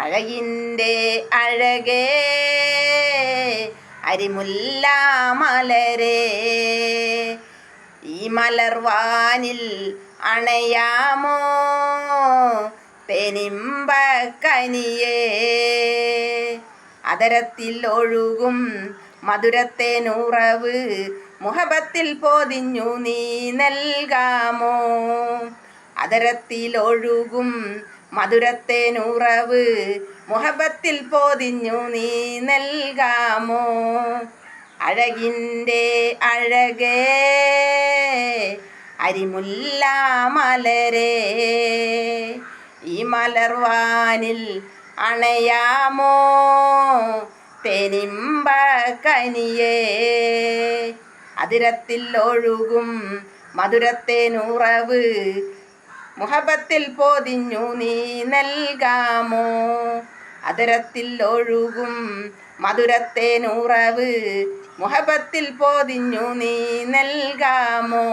അഴകിൻ്റെ അഴകേ അരിമുല്ല മലരേ, ഈ മലർവാനിൽ അണയാമോ തെനിമ്പക്കനിയേ. അതരത്തിൽ ഒഴുകും മധുരത്തേനുറവ് മുഹബത്തിൽ പൊതിഞ്ഞു നീ നൽകാമോ. അതരത്തിൽ ഒഴുകും മധുരത്തേനുറവ് മുഹബത്തിൽ പൊതിഞ്ഞു നീ നൽകാമോ. അഴകിൻ്റെ അഴകേ അരിമുല്ല മലരേ, ഈ മലർവാനിൽ അണയാമോ തെനിമ്പക്കനിയേ. അതിരത്തിൽ ഒഴുകും മധുരത്തേനുറവ് മുഹബത്തിൽ പൊതിഞ്ഞു നീ നൽകാമോ. അതരത്തിൽ ഒഴുകും മധുരത്തേനുറവ് മുഹബത്തിൽ പൊതിഞ്ഞു നീ നൽകാമോ.